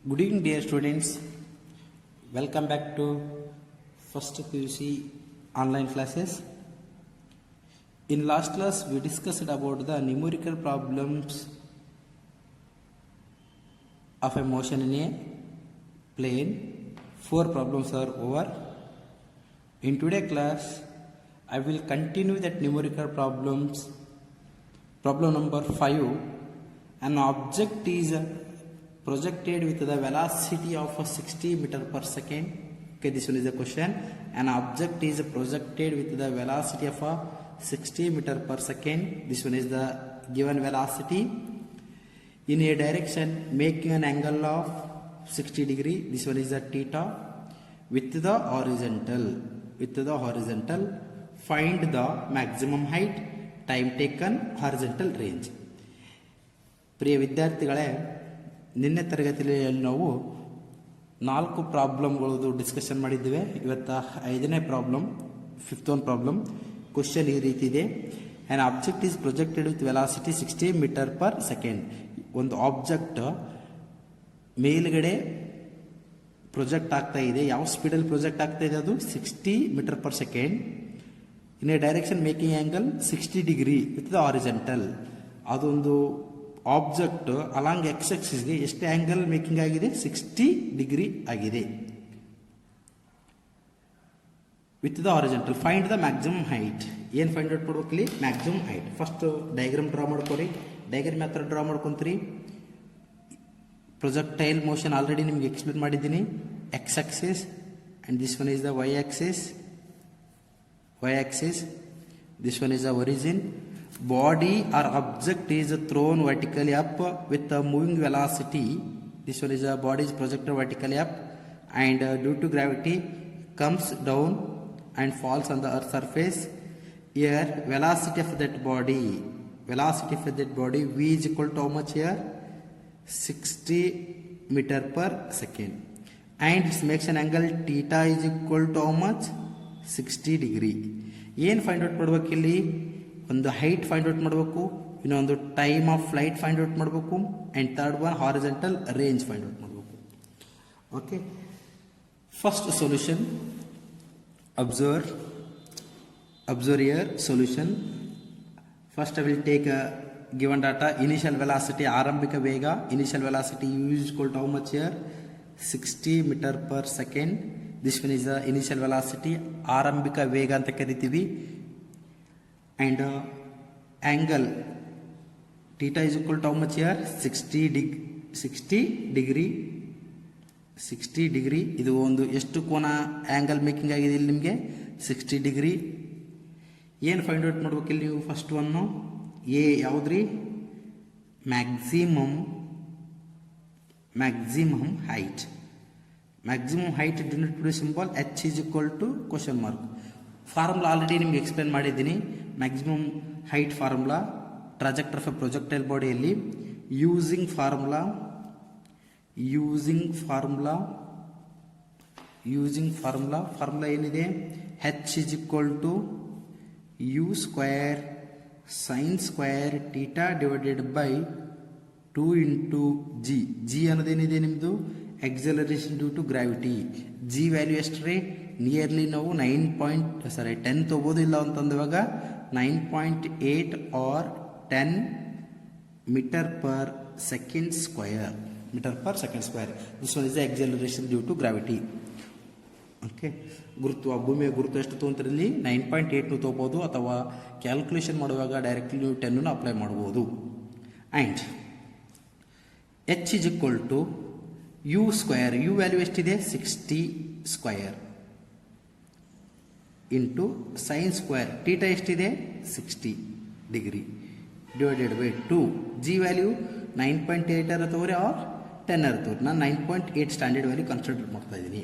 Good evening, dear students. Welcome back to first PUC online classes. In last class, we discussed about the numerical problems of a motion in a plane. 4 problems are over. In today's class, I will continue that numerical problems. Problem number 5. An object is projected with the velocity of 60 meter per second. Okay, this one is the question. An object is projected with the velocity of 60 meter per second. This one is the given velocity in a direction making an angle of 60 degree. This one is the theta with the horizontal. Find the maximum height, time taken, horizontal range. ಪ್ರಿಯ ವಿದ್ಯಾರ್ಥಿಗಳೇ, ನಿನ್ನೆ ತರಗತಿಯಲ್ಲಿ ನಾವು 4 ಪ್ರಾಬ್ಲಮ್ಗಳದ್ದು discussion ಮಾಡಿದ್ದೇವೆ. ಇವತ್ತು 5ನೇ problem, 5th one problem. Question ಈ ರೀತಿ ಇದೆ. An object is projected with velocity 60 metre per second. ಒಂದು ಆಬ್ಜೆಕ್ಟ್ ಮೇಲ್ಗಡೆ ಪ್ರೊಜೆಕ್ಟ್ ಆಗ್ತಾ ಇದೆ. ಯಾವ ಸ್ಪೀಡಲ್ಲಿ ಪ್ರೊಜೆಕ್ಟ್ ಆಗ್ತಾ ಇದೆ? ಅದು 60 metre per second in a direction making angle 60 degree with the horizontal. ಅದೊಂದು ಆಬ್ಜೆಕ್ಟ್ ಅಲಾಂಗ್ ಎಕ್ಸ್ ಆಕ್ಸಿಸ್ಗೆ ಎಷ್ಟು ಆಂಗಲ್ ಮೇಕಿಂಗ್ ಆಗಿದೆ? 60 ಡಿಗ್ರಿ ಆಗಿದೆ with the horizontal. Find the maximum height. ಏನು ಫೈಂಡ್ ಔಟ್ ಮಾಡ್ಬೇಕು ಇಲ್ಲಿ? Maximum height. First diagram draw ಮಾಡ್ಕೋರಿ. Diagram ಯಾವ ಥರ ಡ್ರಾ ಮಾಡ್ಕೊಂತೀರಿ? ಪ್ರೊಜೆಕ್ಟೈಲ್ ಮೋಷನ್ ಆಲ್ರೆಡಿ ನಿಮ್ಗೆ ಎಕ್ಸ್ಪ್ಲೇನ್ ಮಾಡಿದ್ದೀನಿ. X axis and this one is the y axis. This one is the origin. Body or object is thrown vertically up with a moving velocity. This one is the body is projected vertically up and due to gravity comes down and falls on the earth surface. Here velocity of that body V is equal to how much here? 60 meter per second, and it makes an angle theta is equal to how much? 60 degree. ಏನು find out ಮಾಡ್ಬೇಕು ಇಲ್ಲಿ? ಒಂದು height find out ಮಾಡಬೇಕು, ಇನ್ನೊಂದು time of flight find out ಮಾಡಬೇಕು, and third one horizontal range find out ಮಾಡಬೇಕು. Okay, first solution. Observe here solution. First I will take given data. Initial velocity, ಆರಂಭಿಕ ವೇಗ. Initial velocity U is equal to how much here? 60 metre per second. This one is the initial velocity, ಆರಂಭಿಕ ವೇಗ ಅಂತ ಕರಿತೀವಿ. And angle theta is equal to how much here? 60 degree. ಇದು ಒಂದು ಎಷ್ಟು ಕೋನ ಆ್ಯಂಗಲ್ ಮೇಕಿಂಗ್ ಆಗಿದೆ ಇಲ್ಲಿ ನಿಮಗೆ? 60 ಡಿಗ್ರಿ. ಏನು ಫೈಂಡ್ ಔಟ್ ಮಾಡ್ಬೇಕಿಲ್ಲ ನೀವು? ಫಸ್ಟ್ ಒನ್ನು ಎ ಯಾವುದ್ರಿ? Maximum height. Maximum height denoted symbol H is equal to question mark. Formula already ನಿಮ್ಗೆ ಎಕ್ಸ್ಪ್ಲೇನ್ ಮಾಡಿದ್ದೀನಿ. Maximum height formula, trajectory of a projectile ಬಾಡಿಯಲ್ಲಿ ಯೂಸಿಂಗ್ ಫಾರ್ಮುಲಾ ಏನಿದೆ? H is equal to U square sin square theta divided by 2 into G. ಅನ್ನೋದೇನಿದೆ ನಿಮ್ಮದು? Acceleration due to gravity. G value ಎಷ್ಟ್ರಿ? Nearly ನಾವು 10 ತಗೋಬೋದು, ಇಲ್ಲ ಅಂತಂದಾಗ 9.8 or 10 metre per second square. This one is the acceleration due to gravity. Okay, ಭೂಮಿಯ ಗುರುತ್ವ ಎಷ್ಟು ತೊಗೊಂತಿರಲಿ? 9.8 ತಗೋಬೋದು, ಅಥವಾ ಕ್ಯಾಲ್ಕುಲೇಷನ್ ಮಾಡುವಾಗ ಡೈರೆಕ್ಟ್ಲಿ ನೀವು 10 ಅಪ್ಲೈ ಮಾಡ್ಬೋದು. And H is equal to U square. U value ಎಷ್ಟಿದೆ? 60 square into sine square theta ಎಷ್ಟಿದೆ? 60 degree divided by 2. G value 9.8 ತಗೋರಿ ಆರ್ 10 ತಗೋರಿ. ನಾನು 9.8 ಸ್ಟ್ಯಾಂಡರ್ಡ್ ವ್ಯಾಲ್ಯೂ ಕನ್ಸಿಡರ್ ಮಾಡ್ತಾ ಇದ್ದೀನಿ.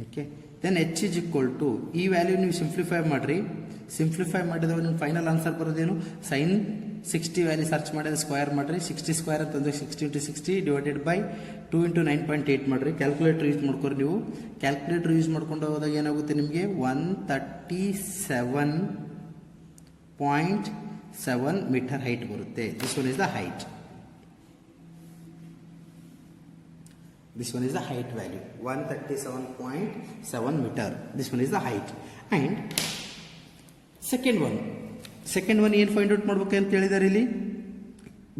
Okay, then H is equal to ಈ ವ್ಯಾಲ್ಯೂ ನೀವು ಸಿಂಪ್ಲಿಫೈ ಮಾಡಿರಿ. ಸಿಂಪ್ಲಿಫೈ ಮಾಡಿದಾಗ ನಿಮ್ಮ ಫೈನಲ್ ಆನ್ಸರ್ ಬರೋದೇನು? ಸೈನ್ 60 ವ್ಯಾಲ್ಯೂ ಸರ್ಚ್ ಮಾಡಿದ್ರೆ ಸ್ಕ್ವಯರ್ ಮಾಡಿರಿ. 60 ಸ್ಕ್ವಯರ್ ಅಂತಂದ್ರೆ 60 into 60 ಡಿವೈಡೆಡ್ ಬೈ 2 into 9.8 ಮಾಡಿರಿ. ಕ್ಯಾಲ್ಕುಲೇಟರ್ ಯೂಸ್ ಮಾಡ್ಕೊರಿ ನೀವು. ಕ್ಯಾಲ್ಕುಲೇಟರ್ ಯೂಸ್ ಮಾಡ್ಕೊಂಡು ಹೋದಾಗ ಏನಾಗುತ್ತೆ ನಿಮಗೆ? 137.7 ಮೀಟರ್ ಹೈಟ್ ಬರುತ್ತೆ. This one is the height. This one is the height value, 137.7 meter. This one is the height. And second one ಏನು ಫೈಂಡ್ ಔಟ್ ಮಾಡ್ಬೇಕು ಅಂತ ಹೇಳಿದ್ದಾರೆ ಇಲ್ಲಿ.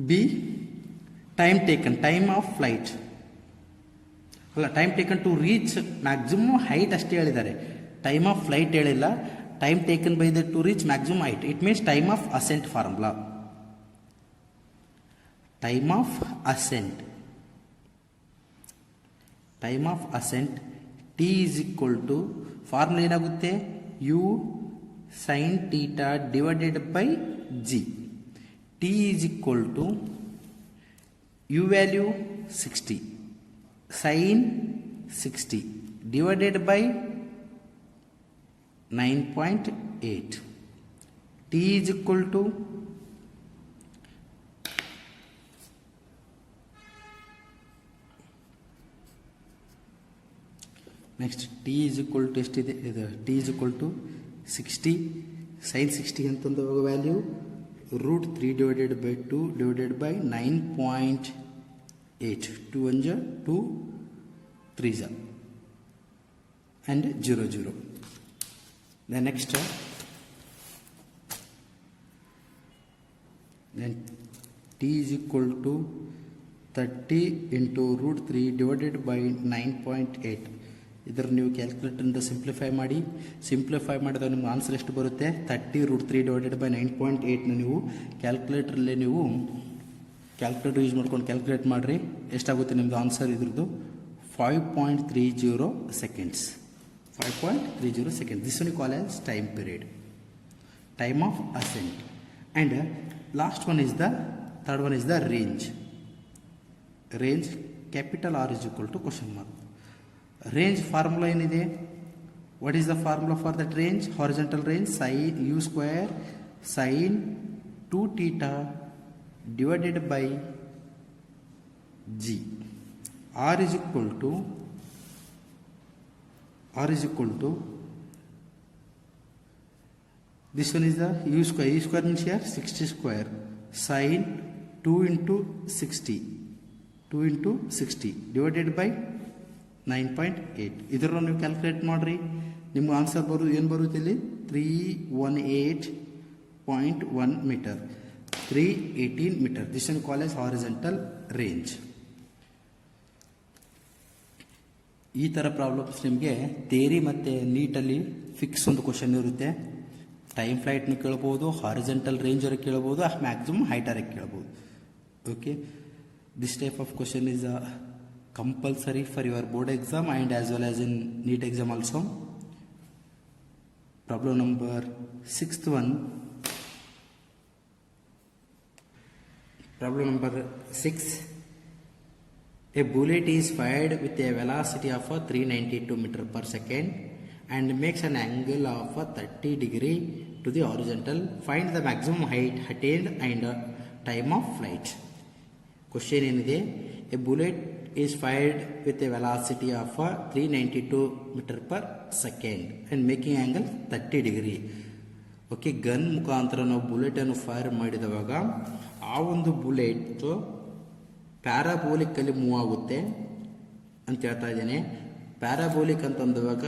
B time taken, time of flight ಅಲ್ಲ, time taken to reach maximum height ಅಷ್ಟೇ ಹೇಳಿದ್ದಾರೆ, time of flight ಹೇಳಿಲ್ಲ. Time taken by the to reach maximum height, it means time of ascent formula. Time of ascent T is equal to formula ಏನಾಗುತ್ತೆ, U sin theta divided by g. T is equal to u value 60 sin 60 divided by 9.8. T is equal to next T is equal to ಎಷ್ಟಿದೆ ಇದು, T is equal to 60 sin 60 ಅಂತಂದು value √3 divided by 2 divided by 9.8. 2 1 2 3 and 0 0. Then next then T is equal to 30 into √3 divided by 9.8. ಇದರ ನೀವು ಕ್ಯಾಲ್ಕುಲೇಟರಿಂದ simplify ಮಾಡಿದಾಗ ನಿಮ್ಗೆ answer ಎಷ್ಟು ಬರುತ್ತೆ, 30 √3 divided by 9.8ನ ನೀವು ಕ್ಯಾಲ್ಕುಲೇಟ್ರಲ್ಲಿ ನೀವು ಕ್ಯಾಲ್ಕುಲೇಟರ್ ಯೂಸ್ ಮಾಡ್ಕೊಂಡು ಕ್ಯಾಲ್ಕುಲೇಟ್ ಮಾಡಿರಿ, ಎಷ್ಟಾಗುತ್ತೆ ನಿಮ್ಮದು ಆನ್ಸರ್ ಇದ್ರದ್ದು 5.30 seconds. 5.30 seconds. This one you call as time period, time of ascent. And last one is the third one is the range. Capital R is equal to question mark. Range formula ಏನಿದೆ, what is the formula for that range, horizontal range sin u square sin 2 theta divided by g. R is equal to this one is the u square means here 60 square sin 2 into 60 divided by 9.8. ಇದನ್ನು ನೀವು calculate ಮಾಡಿರಿ, ನಿಮ್ಗೆ answer ಏನು ಬರುತ್ತೆ ಇಲ್ಲಿ 318.1 metre, 318 metre. This is called as horizontal range. ಈ ಥರ problems ನಿಮಗೆ ಥಿಯರಿ ಮತ್ತು ನೀಟಲ್ಲಿ ಫಿಕ್ಸ್ ಒಂದು ಕ್ವಶನ್ ಇರುತ್ತೆ. ಟೈಮ್ ಫ್ಲೈಟ್ನ ಕೇಳ್ಬೋದು, ಹಾರಿಜಾಂಟಲ್ ರೇಂಜರಿಗೆ ಕೇಳ್ಬೋದು, ಮ್ಯಾಕ್ಸಿಮಮ್ ಹೈಟರಿಗೆ ಕೇಳ್ಬೋದು. Okay, this type of question is compulsory for your board exam and as well as in NEET exam also. Problem number 6th one. Problem number 6. A bullet is fired with a velocity of 392 meter per second and makes an angle of 30 degree to the horizontal. Find the maximum height attained and time of flight. Question ಏನಿದೆ, a bullet is fired with a velocity of 392 meter per second and making angle 30 degree. Okay, gun ಮುಖಾಂತರ ನಾವು ಬುಲೆಟನ್ನು fire ಮಾಡಿದವಾಗ ಆ ಒಂದು bullet ಪ್ಯಾರಾಬೋಲಿಕ್ಕಲ್ಲಿ move ಆಗುತ್ತೆ ಅಂತ ಹೇಳ್ತಾ ಇದ್ದೇನೆ. Parabolic ಅಂತಂದಾಗ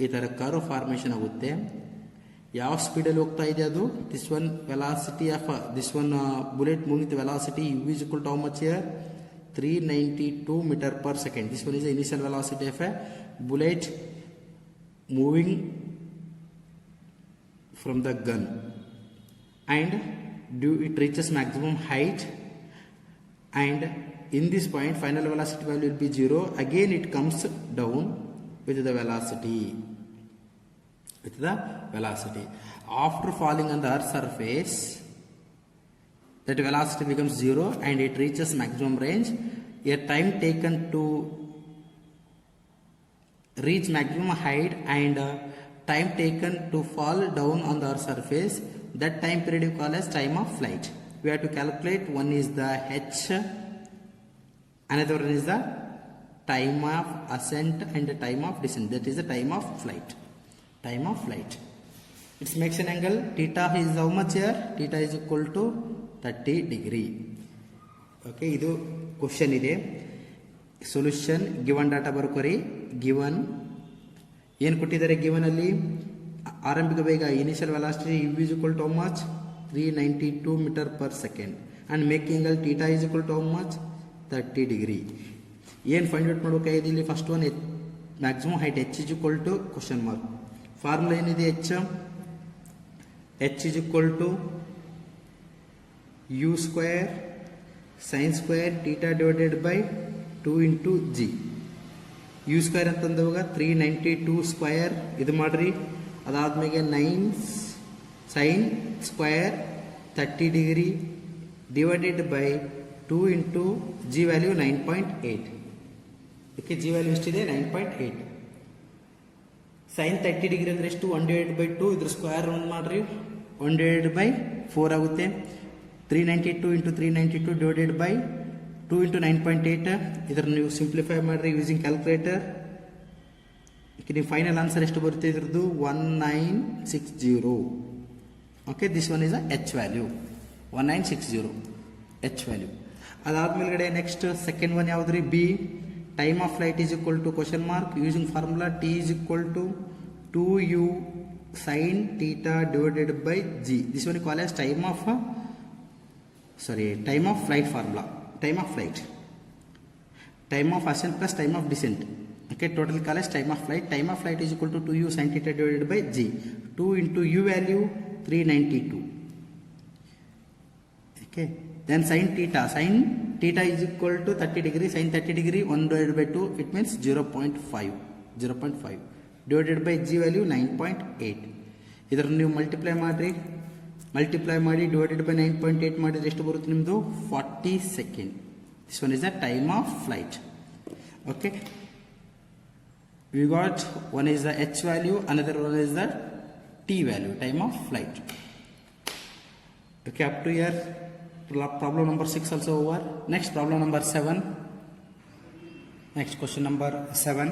ಈ ಥರ ಕರ್ವ್ ಫಾರ್ಮೇಷನ್ ಆಗುತ್ತೆ. ಯಾವ ಸ್ಪೀಡಲ್ಲಿ ಹೋಗ್ತಾ ಇದೆ ಅದು, this one velocity of this one bullet moving the velocity U is equal to how much here 392 meter per second. This one is the initial velocity of a bullet moving from the gun, and it reaches maximum height, and in this point final velocity value will be 0. Again it comes down with the velocity. After falling on the earth's surface, that velocity becomes 0 and it reaches maximum range. A time taken to reach maximum height and time taken to fall down on the earth's surface, that time period you call as time of flight. We have to calculate, one is the h, another one is the time of ascent and the time of descent, that is the time of flight. It makes an angle, theta is how much here, theta is equal to 30 degree. Okay, ಇದು question ಇದೆ. Solution given data ಬರ್ಕೋರಿ. Given ಏನು ಕೊಟ್ಟಿದ್ದಾರೆ, given ಅಲ್ಲಿ ಆರಂಭಿಕ ವೇಗ initial velocity U is equal to how much 392 metre per second and making angle theta is equal to how much 30 degree. ಏನು find out ಮಾಡಬೇಕಾಗಿದೆ ಇಲ್ಲಿ, first one maximum height H is equal to question mark. Formula ಏನಿದೆ, H is equal to U square sine square theta divided by 2 into G. U square ಅಂತಂದವಾಗ 392 square ಇದು ಮಾಡ್ರಿ, ಅದಾದ್ಮೇಲೆ 9 sine square 30 degree divided by 2 into G value 9.8. Okay, G value ಎಷ್ಟಿದೆ 9.8. Sign 30 degree ಅಂದರೆ ಎಷ್ಟು, 1/2 ಇದ್ರ square round ಮಾಡ್ರಿ, 1/4 ಆಗುತ್ತೆ. 392 ಇಂಟು 392 ಡಿವೈಡೆಡ್ ಬೈ 2 ಇಂಟು 9.8. ಇದನ್ನು ನೀವು ಸಿಂಪ್ಲಿಫೈ ಮಾಡಿರಿ ಯೂಸಿಂಗ್ ಕ್ಯಾಲ್ಕುಲೇಟರ್. ನೀವು ಫೈನಲ್ ಆನ್ಸರ್ ಎಷ್ಟು ಬರುತ್ತೆ ಇದ್ರದ್ದು, 1960. Okay, this one is a H value, 1960 H value. ಅದಾದ್ಮೇಲೆ ನೆಕ್ಸ್ಟ್ ಸೆಕೆಂಡ್ ಒನ್ ಯಾವ್ದ್ರಿ, B time of flight is equal to question mark using formula T is equal to 2u sin theta divided by g. This one is called as time of flight formula. Time of flight, time of ascent plus time of descent. Okay, total call as time of flight. Time of flight is equal to 2u sin theta divided by g. 2 into u value 392. Okay, then sin theta is equal to 30 degree. Sin 30 degree 1 divided by 2, it means 0.5 divided by g value 9.8. ಇದನ್ನು ನೀವು multiply ಮಾಡಿ divided by 9.8 ಮಾಡಿದ್ರೆ ಎಷ್ಟು ಬರುತ್ತೆ ನಿಮ್ಮದು, 40 second. This one is the time of flight. Okay, we got one is the H value, another one is the T value, time of flight. Okay, up to here problem number 6 also over. Next problem number 7. Next question number 7.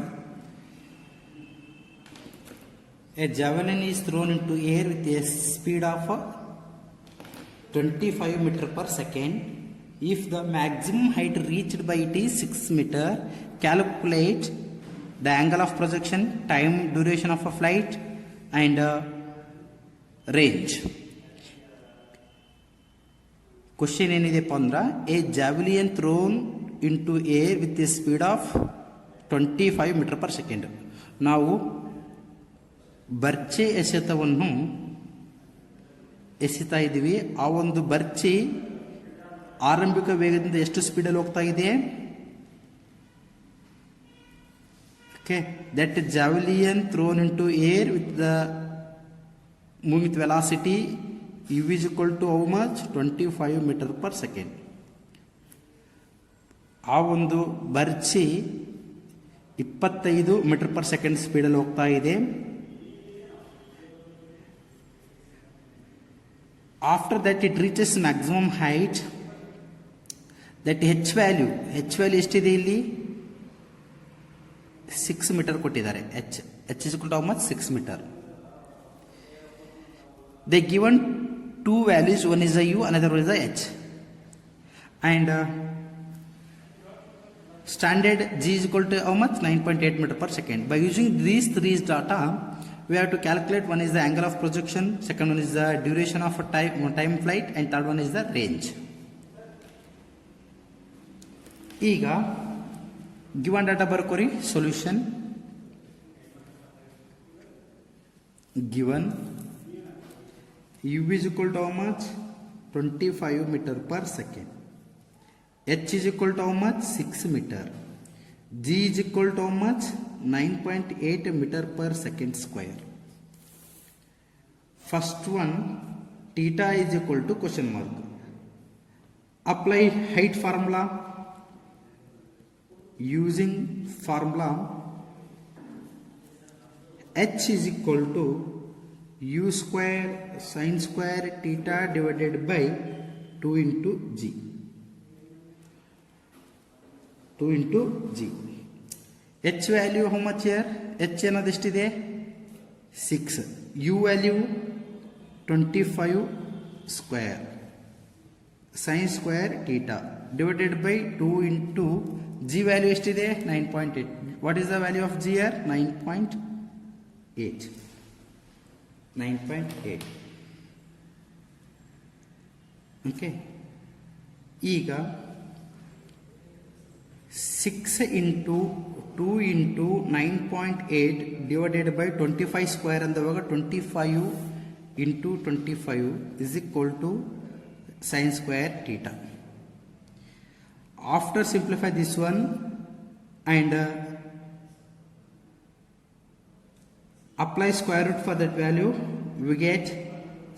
A javelin is thrown into air with a speed of 25 meter per second. If the maximum height reached by it is 6 meter, calculate the angle of projection, time, duration of a flight and range. Question ಏನಿದೆಪ್ಪ ಅಂದ್ರೆ, a javelin thrown into air with a speed of 25 meter per second. ನಾವು ಬರ್ಚಿ ಎಸೆತವನ್ನು ಎಸಿತಾ ಇದ್ದೀವಿ. ಆ ಒಂದು ಬರ್ಚಿ ಆರಂಭಿಕ ವೇಗದಿಂದ ಎಷ್ಟು ಸ್ಪೀಡಲ್ಲಿ ಹೋಗ್ತಾ ಇದೆ, okay, that javelin thrown into air with the moving with velocity U is equal to how much 25 metre per second. ಆ ಒಂದು ಬರ್ಚಿ 25 ಮೀಟರ್ ಪರ್ ಸೆಕೆಂಡ್ ಸ್ಪೀಡಲ್ಲಿ ಹೋಗ್ತಾ ಇದೆ. After that it reaches maximum height, that h value ಎಷ್ಟಿದೆ ಇಲ್ಲಿ, 6 metre ಕೊಟ್ಟಿದ್ದಾರೆ. h is equal to how much, 6 meter. They given two values, one is the u, another one is the h, and standard g is equal to how much, 9.8 meter per second. By using these three data, we have to calculate, one is the angle of projection, second one is the duration of a time flight, and third one is the range. ಈಗ given data ಬರ್ಕೋರಿ. Solution given u is equal to how much, 25 meter per second. h is equal to how much, 6 meter. g is equal to how much, 9.8 meter per second square. First one, theta is equal to question mark. Apply height formula. Using formula, h is equal to u square sin square theta divided by 2 into g. 2 into g. h value how much here? h ಅನ್ನೋದು ಎಷ್ಟಿದೆ, 6. u value 25 square sin square theta divided by 2 into G value ಎಷ್ಟಿದೆ 9.8. What is the value of G are 9.8. 9.8. Okay, ಈಗ 6 into 2 into 9.8 divided by 25 square ಅಂದವಾಗ 25 into 25 is equal to sin square theta. After simplify this one and apply square root for that value, we get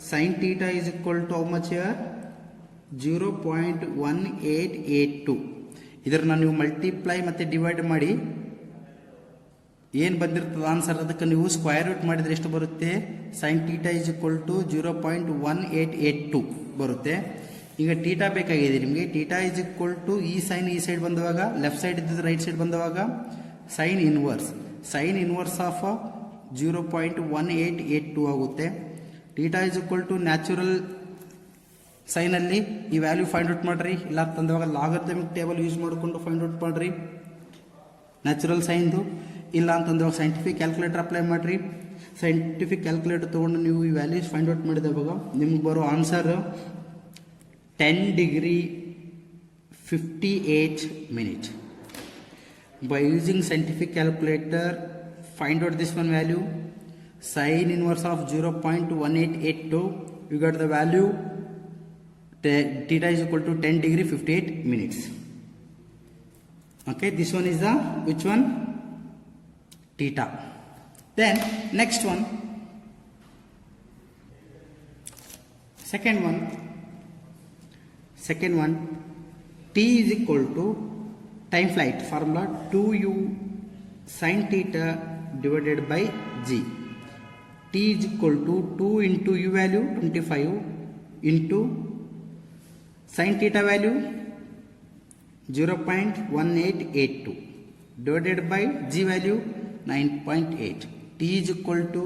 sin theta is equal to how much here 0.1882. ಇದನ್ನ ನೀವು multiply ಮತ್ತೆ divide ಮಾಡಿ ಏನು ಬಂದಿರ್ತದೆ answer, ಅದಕ್ಕೆ ನೀವು square root ಮಾಡಿದ್ರೆ ಎಷ್ಟು ಬರುತ್ತೆ, sin theta is equal to 0.1882 ಬರುತ್ತೆ. ಈಗ ಟೀಟಾ ಬೇಕಾಗಿದೆ ನಿಮಗೆ. ಟೀಟಾ ಇಸ್ ಈಕ್ವಲ್ ಟು ಈ ಸೈನ್ ಈ ಸೈಡ್ ಬಂದವಾಗ ಲೆಫ್ಟ್ ಸೈಡ್ ಇದ್ದಿದ್ದು right side ಬಂದವಾಗ sine inverse of 0.1882 ಆಗುತ್ತೆ. Theta is equal to natural ಸೈನಲ್ಲಿ ಈ ವ್ಯಾಲ್ಯೂ ಫೈಂಡ್ ಔಟ್ ಮಾಡ್ರಿ, ಇಲ್ಲ ಅಂತಂದವಾಗ ಲಾಗರಿಥಮಿಕ್ ಟೇಬಲ್ ಯೂಸ್ ಮಾಡಿಕೊಂಡು ಫೈಂಡ್ ಔಟ್ ಮಾಡ್ರಿ ನ್ಯಾಚುರಲ್ ಸೈನ್ದು. ಇಲ್ಲ ಅಂತಂದವಾಗ ಸೈಂಟಿಫಿಕ್ ಕ್ಯಾಲ್ಕುಲೇಟರ್ ಅಪ್ಲೈ ಮಾಡಿರಿ. ಸೈಂಟಿಫಿಕ್ ಕ್ಯಾಲ್ಕುಲೇಟರ್ ತೊಗೊಂಡು ನೀವು ಈ ವ್ಯಾಲ್ಯೂಸ್ ಫೈಂಡ್ ಔಟ್ ಮಾಡಿದವಾಗ ನಿಮ್ಗೆ ಬರೋ answer 10 degree 58 minutes. By using scientific calculator, find out this one value, sin inverse of 0.1882, you got the value theta is equal to 10 degree 58 minutes. Okay, this one is the which one? Theta. Then next one, second one, t is equal to time flight formula 2u sin theta divided by g. T is equal to 2 into u value 25 into sin theta value 0.1882 divided by g value 9.8. T is equal to,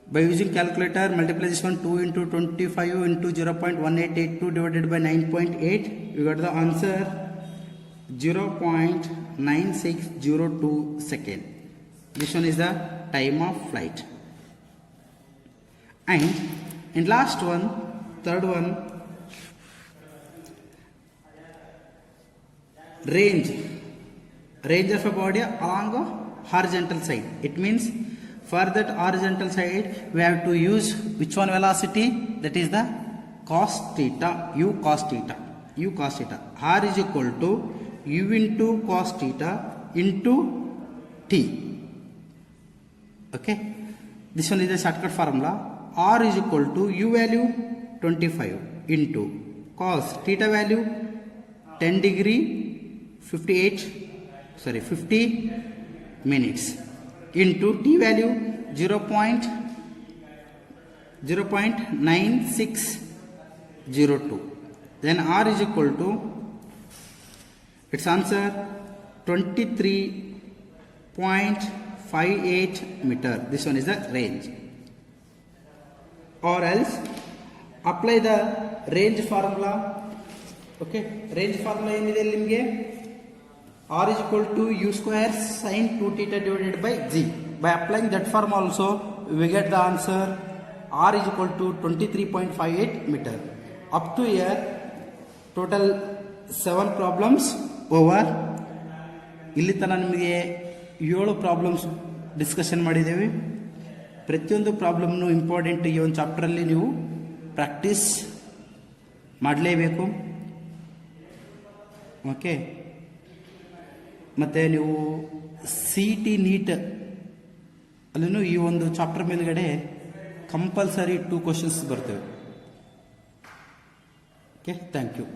by using calculator multiply this one 2 into 25 into 0.1882 divided by 9.8, you got the answer 0.9602 second. This one is the time of flight. And last one, third one, range of a body along a horizontal side. It means for that horizontal side we have to use which one velocity, that is the cos theta, u cos theta. R is equal to u into cos theta into t. Okay, this one is the shortcut formula. R is equal to u value 25 into cos theta value 10 degree 50 minutes into t value 0.9602. Then R is equal to, its answer 23.58 meter. This one is the range. Or else apply the range formula. Okay, range formula ಏನಿದೆ ನಿಮಗೆ, R is equal to u square sin 2 theta divided by g. By applying that formula also, we get the answer R is equal to 23.58 meter. Up to here, total 7 problems over. ಇಲ್ಲಿ ತನಕ ನಿಮಗೆ 7 problems discussion ಮಾಡಿದ್ದೇವೆ. ಪ್ರತಿಯೊಂದು ಪ್ರಾಬ್ಲಮ್ನು important. ಈ ಒಂದು ಚಾಪ್ಟರಲ್ಲಿ ನೀವು practice ಮಾಡಲೇಬೇಕು. Okay, ಮತ್ತು ನೀವು CET ನೀಟ್ ಅಲ್ಲೂ ಈ ಒಂದು ಚಾಪ್ಟರ್ ಮೇಲ್ಗಡೆ ಕಂಪಲ್ಸರಿ 2 ಕ್ವಶನ್ಸ್ ಬರ್ತವೆ. Okay, thank you.